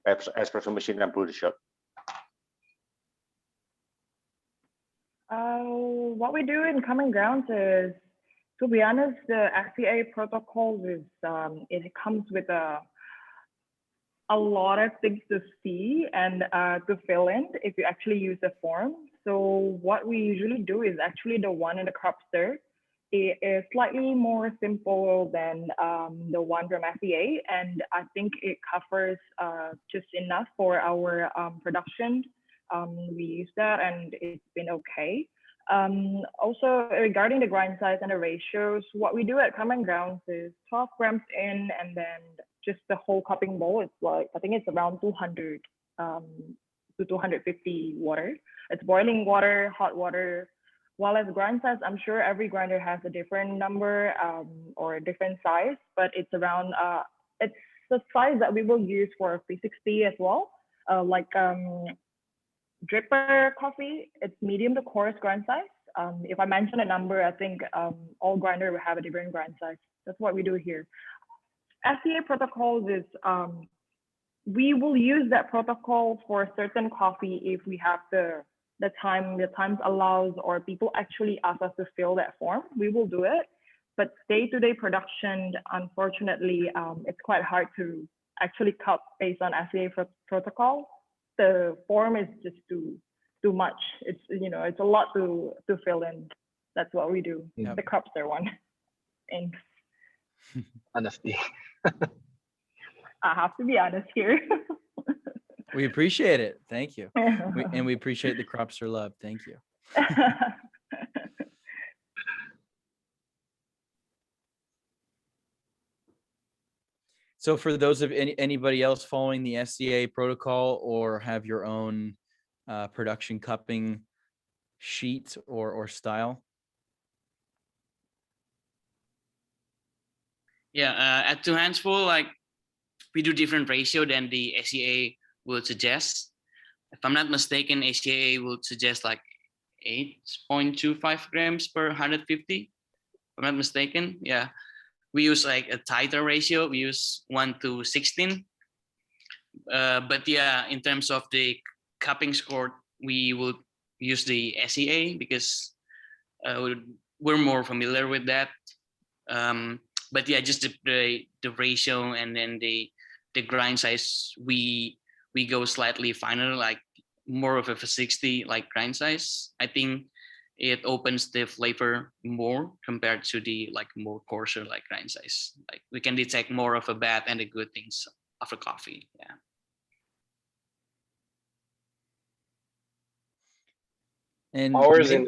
espresso machine and brew the shot. What we do in Common Grounds is, to be honest, the SCA protocol is it comes with a lot of things to see and to fill in if you actually use the form. So what we usually do is actually the one in the Cropster. It is slightly more simple than the one from SCA, and I think it covers just enough for our production. We use that and it's been okay. Also, regarding the grind size and the ratios, what we do at Common Grounds is 12 grams in, and then just the whole cupping bowl. It's like, I think it's around 200 to 250 water. It's boiling water, hot water. While as grind size, I'm sure every grinder has a different number or a different size, but it's around, it's the size that we will use for 360 as well. Like dripper coffee, it's medium to coarse grind size. If I mention a number, I think all grinder will have a different grind size. That's what we do here. SCA protocols is we will use that protocol for certain coffee if we have the times allows, or people actually ask us to fill that form, we will do it. But day-to-day production, unfortunately, it's quite hard to actually cup based on SCA protocol. The form is just too much. It's it's a lot to fill in. That's what we do. Yep. The Cropster one. Thanks. Honesty. I have to be honest here. We appreciate it. Thank you. And we appreciate the Cropster love. Thank you. So for those of anybody else following the SCA protocol or have your own production cupping sheet or style? Yeah, at 2 hands full, like we do different ratio than the SCA will suggest. If I'm not mistaken, SCA will suggest like 8.25 grams per 150. If I'm not mistaken, yeah. We use like a tighter ratio. We use 1:16. But yeah, in terms of the cupping score, we will use the SCA because we're more familiar with that. But yeah, just the ratio and then the grind size, we go slightly finer, like more of a 60 like grind size. I think it opens the flavor more compared to the like more coarser like grind size. Like we can detect more of a bad and the good things of a coffee. Yeah. And Ours I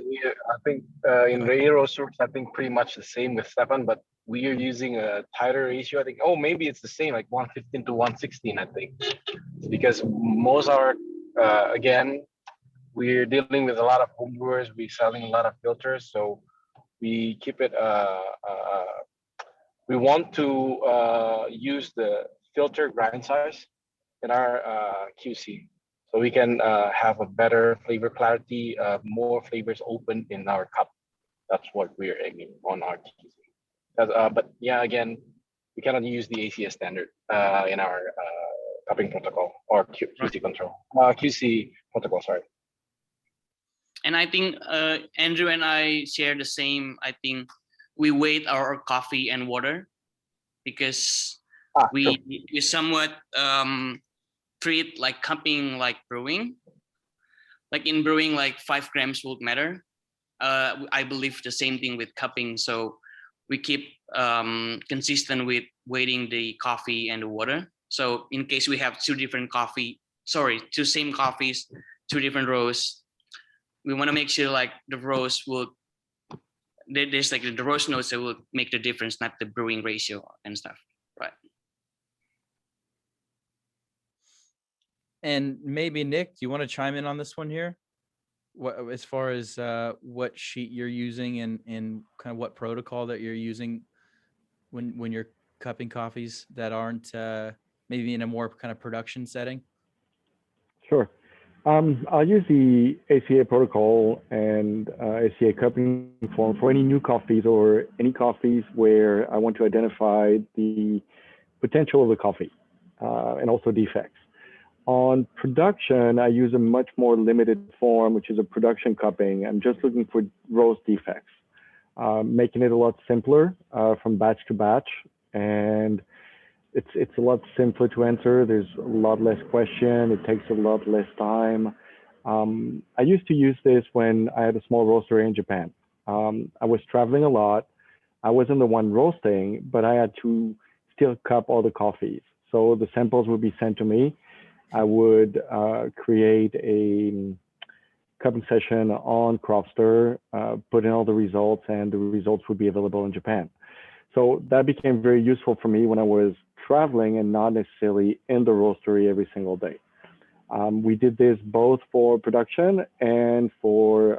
think in Ray Roasters, I think pretty much the same with Stefan, but we are using a tighter ratio. I think, maybe it's the same, like 115 to 116, I think. Because most are, again, we're dealing with a lot of homebrewers. We're selling a lot of filters. So we keep it, we want to use the filter grind size in our QC. So we can have a better flavor clarity, more flavors open in our cup. That's what we're aiming on our QC. But yeah, again, we cannot use the ACS standard in our cupping protocol or QC control. QC protocol, sorry. And I think Andrew and I share the same. I think we weight our coffee and water because we somewhat treat like cupping like brewing. Like in brewing, like 5 grams would matter. I believe the same thing with cupping. So we keep consistent with weighting the coffee and the water. So in case we have two same coffees, 2 different rows, we want to make sure like the rows will, there's like the roast notes that will make the difference, not the brewing ratio and stuff, right? And maybe Nick, do you want to chime in on this one here? What, as far as what sheet you're using and kind of what protocol that you're using when you're cupping coffees that aren't maybe in a more kind of production setting? Sure. I'll use the ACA protocol and ACA cupping form for any new coffees or any coffees where I want to identify the potential of the coffee and also defects. On production, I use a much more limited form, which is a production cupping. I'm just looking for roast defects, making it a lot simpler from batch to batch. And it's a lot simpler to answer. There's a lot less question. It takes a lot less time. I used to use this when I had a small roastery in Japan. I was traveling a lot. I wasn't the one roasting, but I had to still cup all the coffees. So the samples would be sent to me. I would create a cupping session on Cropster, put in all the results, and the results would be available in Japan. So that became very useful for me when I was traveling and not necessarily in the roastery every single day. We did this both for production and for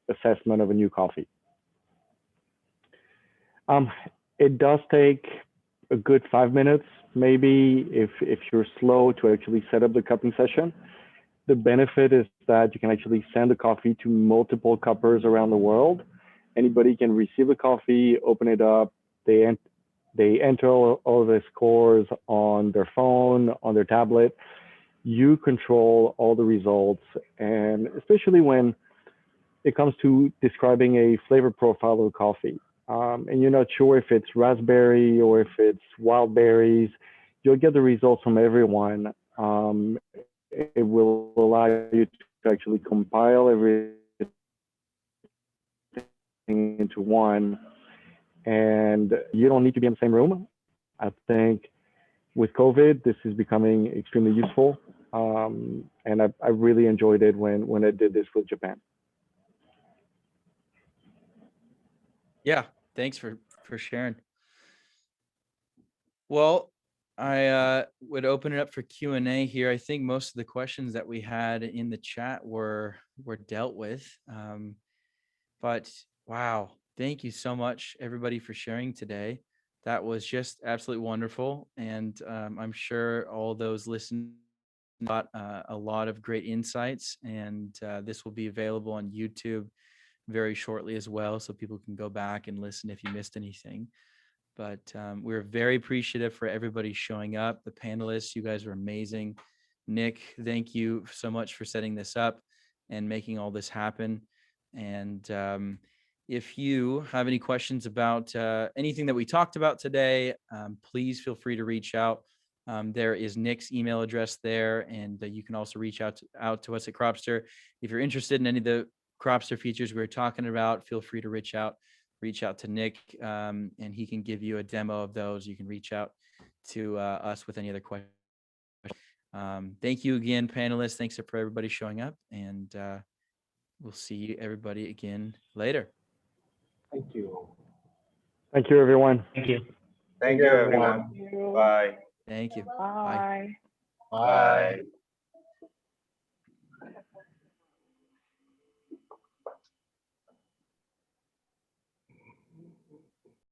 assessment of a new coffee. It does take a good 5 minutes, maybe if you're slow to actually set up the cupping session, the benefit is that you can actually send the coffee to multiple cuppers around the world. Anybody can receive the coffee, open it up, they enter all the scores on their phone, on their tablet. You control all the results, and especially when it comes to describing a flavor profile of coffee, and you're not sure if it's raspberry or if it's wild berries, you'll get the results from everyone. It will allow you to actually compile everything into one, and you don't need to be in the same room. I think with COVID, this is becoming extremely useful, and I really enjoyed it when I did this with Japan. Yeah, thanks for sharing. Well, I would open it up for Q&A here. I think most of the questions that we had in the chat were dealt with. But wow, thank you so much, everybody, for sharing today. That was just absolutely wonderful, and I'm sure all those listening got a lot of great insights. And this will be available on YouTube very shortly as well, so people can go back and listen if you missed anything. But we're very appreciative for everybody showing up. The panelists, you guys are amazing. Nick, thank you so much for setting this up and making all this happen. And if you have any questions about anything that we talked about today, please feel free to reach out. There is Nick's email address there, and you can also reach out to us at Cropster. If you're interested in any of the Cropster features we were talking about, feel free to reach out to Nick, and he can give you a demo of those. You can reach out to us with any other questions. Thank you again, panelists. Thanks for everybody showing up, and we'll see everybody again later. Thank you. Thank you, everyone. Thank you. Thank you, everyone. Thank you. Bye. Thank you. Bye. Bye.